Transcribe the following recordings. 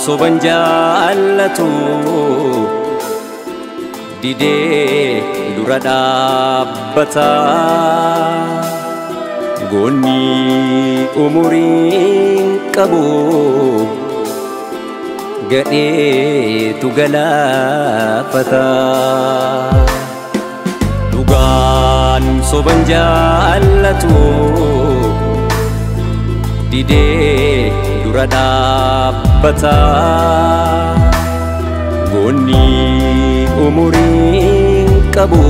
soban jaallatu didee dura dhaabbata goonni umuriin qabu gadheetu galaafata dhugaan soban jaallatu didee dura dhaabbata goonni umuriin qabu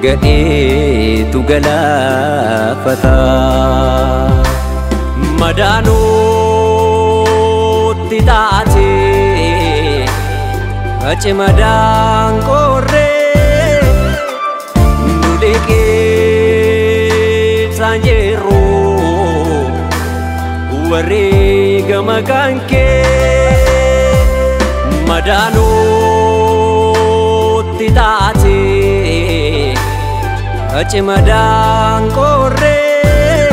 gadheetu galaafata madaanuutti taate achi madaan qorree nu liqeessaan jirru wareegama kan kee madaanuutti taate achi madaan qorree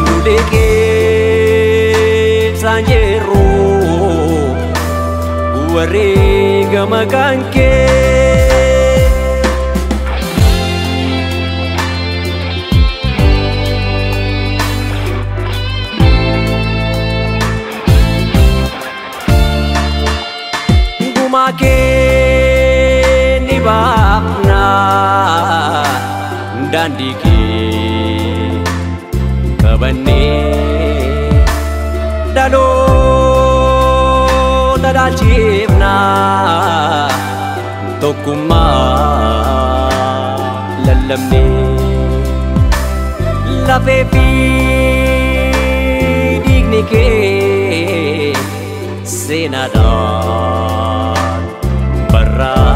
nu liqeessaan jirru wareegama kan kee gumaa kee ni baafna daandii kee qabannee dhaloota dhaalchifna tokkummaa lallabnee lafee fi dhiigni kee seenaadhaan barraa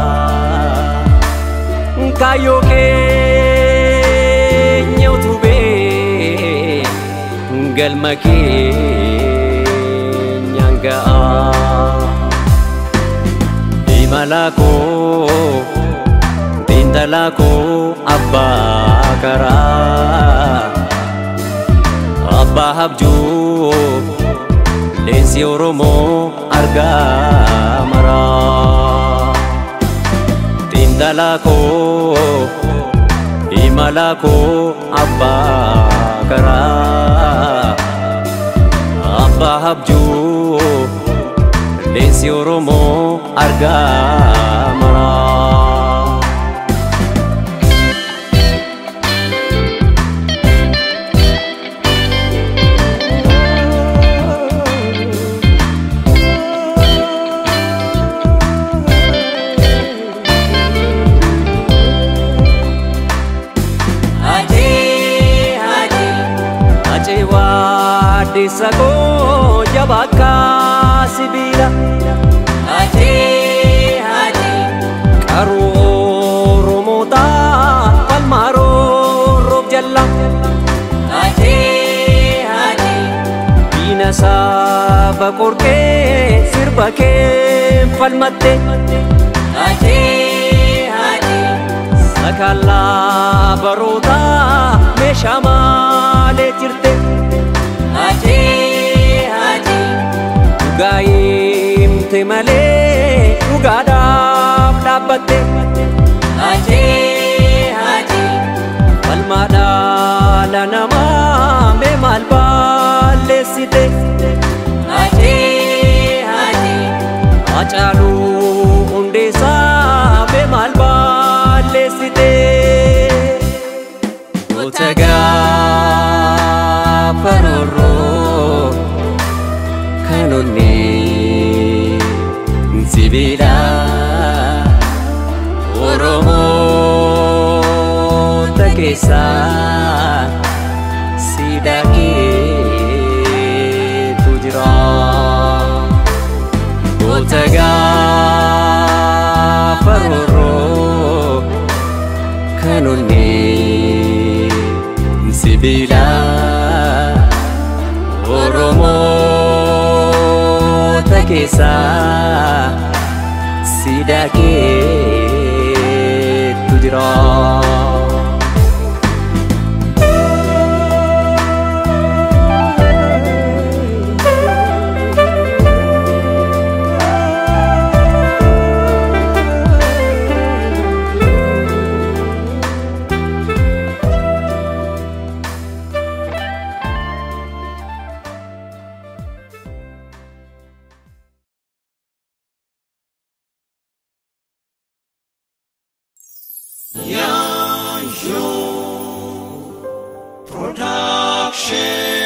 kaayyoo keenya utubee galma keenyaan ga'a imala koo intala koo abbaa karaa abbaa abjuu leensi Oromoo argaa maraa intala koo imala koo abbaa karaa abbaa abjuu leensi Oromoo argaa maraa desa ko jabaka sibira haji karo romota palmaro rob jalla haji binasa bakorke sirbake falmatte haji sakala barota meshamale jirte Gaim temale ugadab dabatte haji palmada lanama me malballe site haji achalu undesa me malballe site otaga paroro kanoni sibila Oromoo takesa sidake tujra otaga paroro kanoni sibila Oromoo takesa sidake tujra Yayo Production.